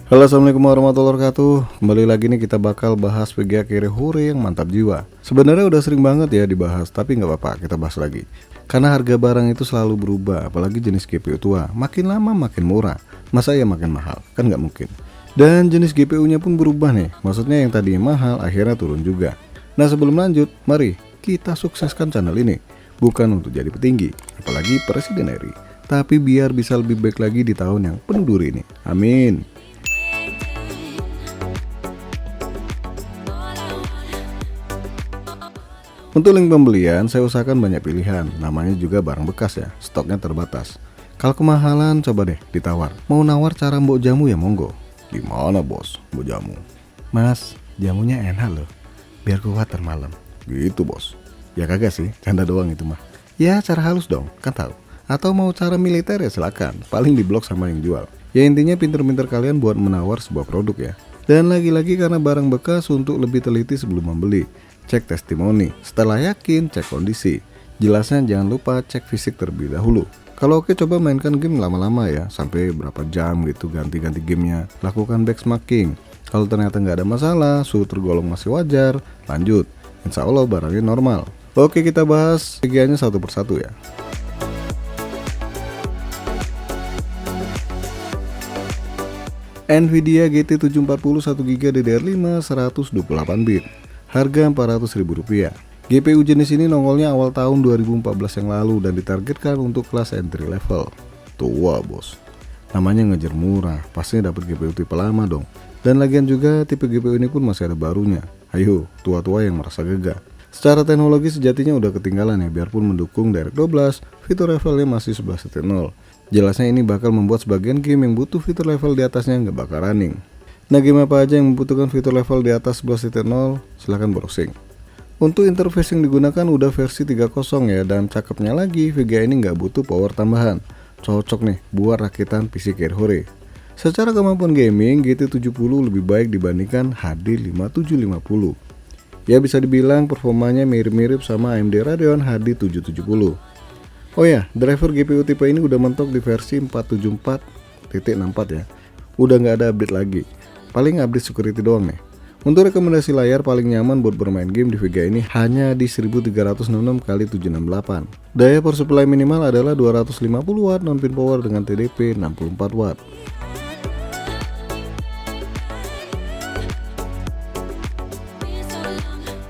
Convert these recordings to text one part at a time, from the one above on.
Halo, assalamualaikum warahmatullahi wabarakatuh. Kembali lagi nih kita bakal bahas VGA Carry Hore yang mantap jiwa. Sebenarnya udah sering banget ya dibahas, tapi nggak apa-apa, kita bahas lagi. Karena harga barang itu selalu berubah, apalagi jenis GPU tua. Makin lama makin murah, masa ya makin mahal? Kan nggak mungkin. Dan jenis GPU-nya pun berubah nih, maksudnya yang tadinya mahal akhirnya turun juga. Nah, sebelum lanjut, mari kita sukseskan channel ini. Bukan untuk jadi petinggi, apalagi presiden RI, tapi biar bisa lebih baik lagi di tahun yang penuh duri ini. Amin. Untuk link pembelian, saya usahakan banyak pilihan, namanya juga barang bekas ya, stoknya terbatas. Kalau kemahalan, coba deh ditawar. Mau nawar cara mbok jamu ya monggo. Gimana bos, mbok jamu? Mas, jamunya enak loh, biar kuat malam. Gitu bos. Ya kagak sih, canda doang itu mah. Ya cara halus dong, kan tahu. Atau mau cara militer ya silakan, paling diblok sama yang jual. Ya intinya pinter-pinter kalian buat menawar sebuah produk ya. Dan lagi-lagi karena barang bekas untuk lebih teliti sebelum membeli. Cek testimoni, setelah yakin cek kondisi. Jelasnya jangan lupa cek fisik terlebih dahulu. Kalau oke coba mainkan game lama-lama ya, sampai berapa jam gitu ganti-ganti gamenya. Lakukan benchmarking. Kalau ternyata nggak ada masalah, suhu tergolong masih wajar, lanjut. Insya Allah barangnya normal. Oke, kita bahas VGA-nya satu persatu ya. Nvidia GT 740 1GB DDR5 128 bit. Harga Rp400.000. GPU jenis ini nongolnya awal tahun 2014 yang lalu dan ditargetkan untuk kelas entry level. Tua bos. Namanya ngejar murah, pastinya dapat GPU tipe lama dong. Dan lagian juga tipe GPU ini pun masih ada barunya. Ayo, tua-tua yang merasa gagah. Secara teknologi sejatinya udah ketinggalan ya, biarpun mendukung DirectX 12, fitur levelnya masih 11.0. Jelasnya ini bakal membuat sebagian game yang butuh fitur level di atasnya nggak bakal running. Nah, game apa aja yang membutuhkan fitur level di atas 11.0? Silahkan browsing. Untuk interface yang digunakan udah versi 3.0 ya, dan cakepnya lagi VGA ini nggak butuh power tambahan. Cocok nih buat rakitan PC Carry Hore. Secara kemampuan gaming, GT70 lebih baik dibandingkan HD 5750. Ya bisa dibilang performanya mirip-mirip sama AMD Radeon HD 770. Oh ya, driver GPU tipe ini udah mentok di versi 474.64 ya. Udah nggak ada update lagi. Paling update security doang nih. Untuk rekomendasi layar paling nyaman buat bermain game di VGA ini hanya di 1366x768. Daya power supply minimal adalah 250 watt non-pin power dengan TDP 64 watt.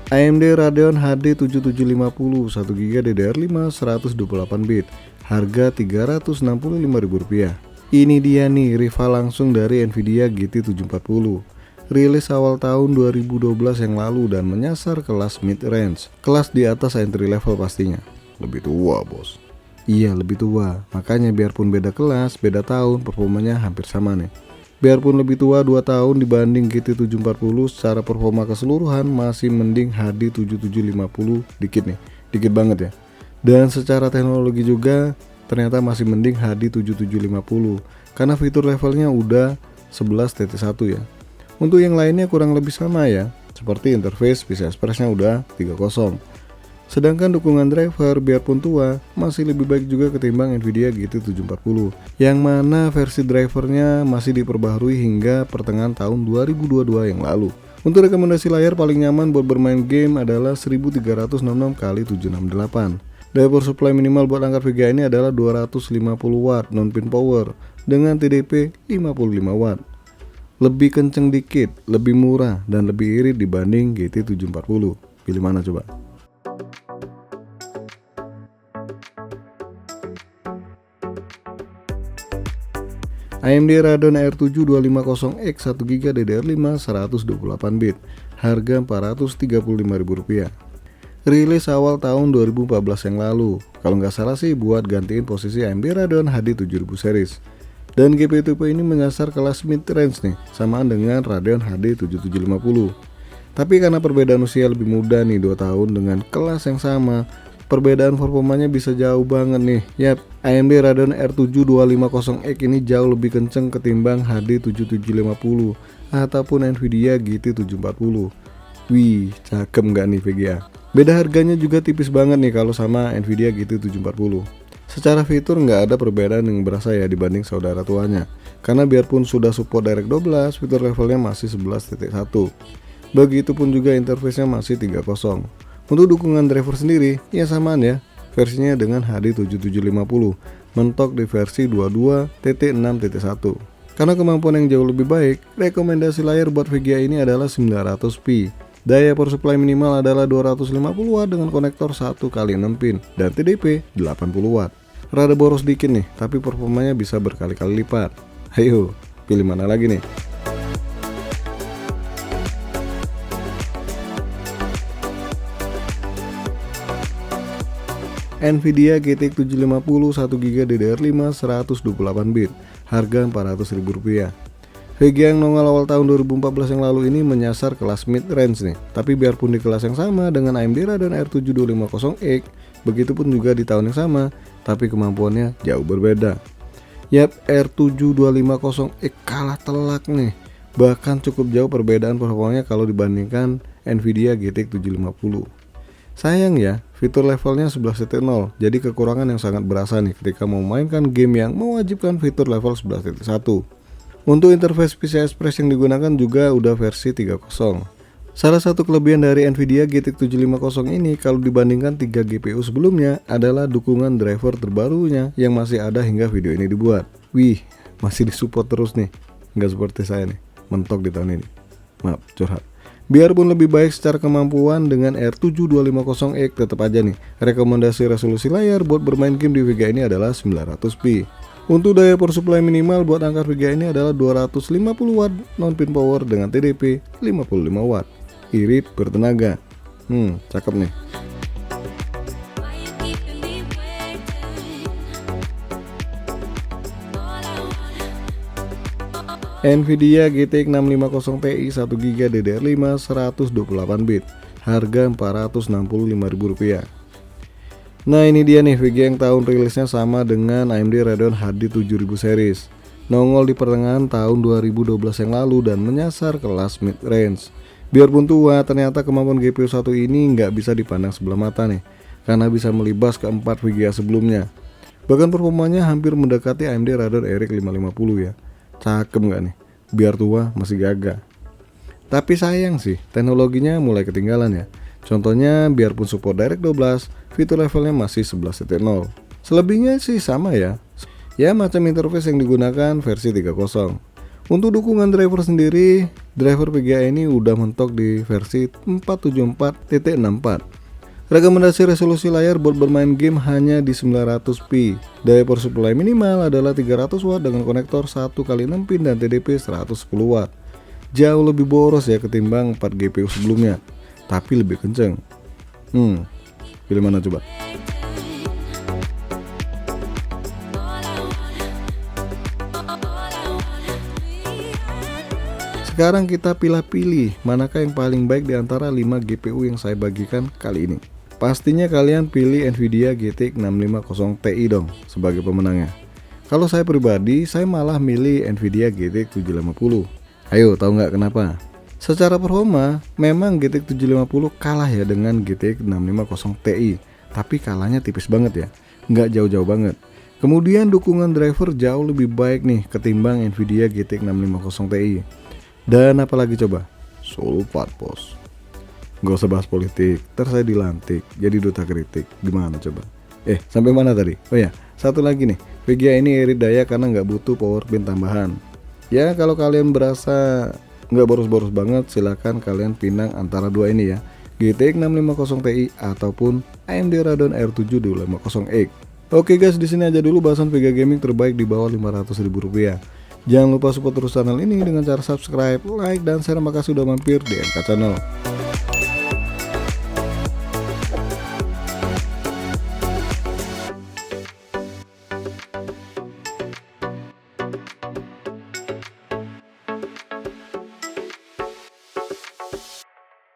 AMD Radeon HD 7750 1GB DDR5 128 bit. Harga Rp365.000. Ini dia nih rival langsung dari Nvidia GT 740. Rilis awal tahun 2012 yang lalu dan menyasar kelas mid-range, kelas di atas entry level pastinya. Lebih tua bos. Iya lebih tua, makanya biarpun beda kelas, beda tahun, performanya hampir sama nih. Biarpun lebih tua 2 tahun dibanding GT 740, secara performa keseluruhan masih mending HD 7750 dikit nih, dikit banget ya. Dan secara teknologi juga ternyata masih mending HD 7750 karena fitur levelnya udah 11.1 ya. Untuk yang lainnya kurang lebih sama ya, seperti interface PCI Express-nya udah 3.0. Sedangkan dukungan driver biarpun tua masih lebih baik juga ketimbang Nvidia GT 740, yang mana versi drivernya masih diperbaharui hingga pertengahan tahun 2022 yang lalu. Untuk rekomendasi layar paling nyaman buat bermain game adalah 1366x768. Daya power supply minimal buat angkat VGA ini adalah 250 watt non-pin power dengan TDP 55 watt. Lebih kenceng dikit, lebih murah, dan lebih irit dibanding GT 740. Pilih mana coba? AMD Radeon R7 250X 1GB DDR5 128 bit. Harga Rp435.000. Rilis awal tahun 2014 yang lalu. Kalau nggak salah sih buat gantiin posisi AMD Radeon HD 7000 series. Dan GPU tipe ini menyasar kelas mid-range nih, samaan dengan Radeon HD 7750. Tapi karena perbedaan usia lebih muda nih 2 tahun dengan kelas yang sama, perbedaan performanya bisa jauh banget nih. Yap, AMD Radeon R7 250X ini jauh lebih kenceng ketimbang HD 7750 ataupun Nvidia GT 740. Wih, cakep nggak nih VGA? Beda harganya juga tipis banget nih kalau sama Nvidia GT 740. Secara fitur nggak ada perbedaan yang berasa ya dibanding saudara tuanya. Karena biarpun sudah support DirectX 12, fitur levelnya masih 11.1. Begitupun juga interface-nya masih 3.0. Untuk dukungan driver sendiri, ya samaan ya. Versinya dengan HD7750, mentok di versi 22.6.1. Karena kemampuan yang jauh lebih baik, rekomendasi layar buat VGA ini adalah 900p. Daya power supply minimal adalah 250 watt dengan konektor 1x6 pin dan TDP 80 watt. Rada boros dikit nih, tapi performanya bisa berkali-kali lipat. Ayo, pilih mana lagi nih? Nvidia GTX 750 1GB DDR5 128 bit, harga Rp400.000. VGA yang nongol awal tahun 2014 yang lalu ini menyasar kelas mid range nih. Tapi biarpun di kelas yang sama dengan AMD Radeon R7250X, begitupun juga di tahun yang sama, tapi kemampuannya jauh berbeda. Yap, R7250X kalah telak nih. Bahkan cukup jauh perbedaan performanya kalau dibandingkan Nvidia GTX 750. Sayang ya, fitur levelnya 11.0, jadi kekurangan yang sangat berasa nih ketika mau mainkan game yang mewajibkan fitur level 11.1. Untuk interface PCI Express yang digunakan juga udah versi 3.0. Salah satu kelebihan dari Nvidia GTX 750 ini kalau dibandingkan 3 GPU sebelumnya adalah dukungan driver terbarunya yang masih ada hingga video ini dibuat. Wih, masih disupport terus nih, nggak seperti saya nih, mentok di tahun ini. Maaf, curhat. Biarpun lebih baik secara kemampuan dengan R7250X, tetap aja nih, rekomendasi resolusi layar buat bermain game di VGA ini adalah 900p. Untuk daya power supply minimal buat angkat VGA ini adalah 250 watt non-pin power dengan TDP 55 watt. Irit bertenaga. Cakep nih. Nvidia GTX 650 Ti 1GB DDR5 128 bit, harga Rp465.000. Nah ini dia nih VGA yang tahun rilisnya sama dengan AMD Radeon HD 7000 series. Nongol di pertengahan tahun 2012 yang lalu dan menyasar kelas mid range. Biarpun tua, ternyata kemampuan GPU satu ini nggak bisa dipandang sebelah mata nih, karena bisa melibas ke 4 VGA sebelumnya. Bahkan performanya hampir mendekati AMD Radeon RX 550 ya. Cakep nggak nih? Biar tua masih gagah. Tapi sayang sih, teknologinya mulai ketinggalan ya. Contohnya biarpun support DirectX 12, fitur levelnya masih 11.0. Selebihnya sih sama ya. Ya macam interface yang digunakan versi 3.0. Untuk dukungan driver sendiri, driver VGA ini udah mentok di versi 474.64. Rekomendasi resolusi layar buat bermain game hanya di 900p. Daya power supply minimal adalah 300 watt dengan konektor 1x6 pin dan TDP 110 watt. Jauh lebih boros ya ketimbang 4 GPU sebelumnya, tapi lebih kenceng. Pilih mana coba? Sekarang kita pilih-pilih manakah yang paling baik di antara 5 GPU yang saya bagikan kali ini. Pastinya kalian pilih Nvidia GTX 650 Ti dong sebagai pemenangnya. Kalau saya pribadi, saya malah milih Nvidia GTX 750. Ayo, tahu nggak kenapa? Secara performa, memang GTX 750 kalah ya dengan GTX 650 Ti, tapi kalahnya tipis banget ya, nggak jauh-jauh banget. Kemudian dukungan driver jauh lebih baik nih ketimbang Nvidia GTX 650 Ti. Dan apalagi coba? Sulfat bos. Gak usah bahas politik, ntar saya dilantik jadi duta kritik. Gimana coba? Sampai mana tadi? Oh ya, satu lagi nih, VGA ini irit daya karena nggak butuh power pin tambahan. Ya kalau kalian berasa nggak boros-boros banget, silahkan kalian pinang antara dua ini ya, GTX 650 Ti ataupun AMD Radeon R7250X. Oke guys, di sini aja dulu bahasan VGA gaming terbaik di bawah Rp500.000. Jangan lupa support terus channel ini dengan cara subscribe, like, dan share. Makasih udah mampir di MK Channel.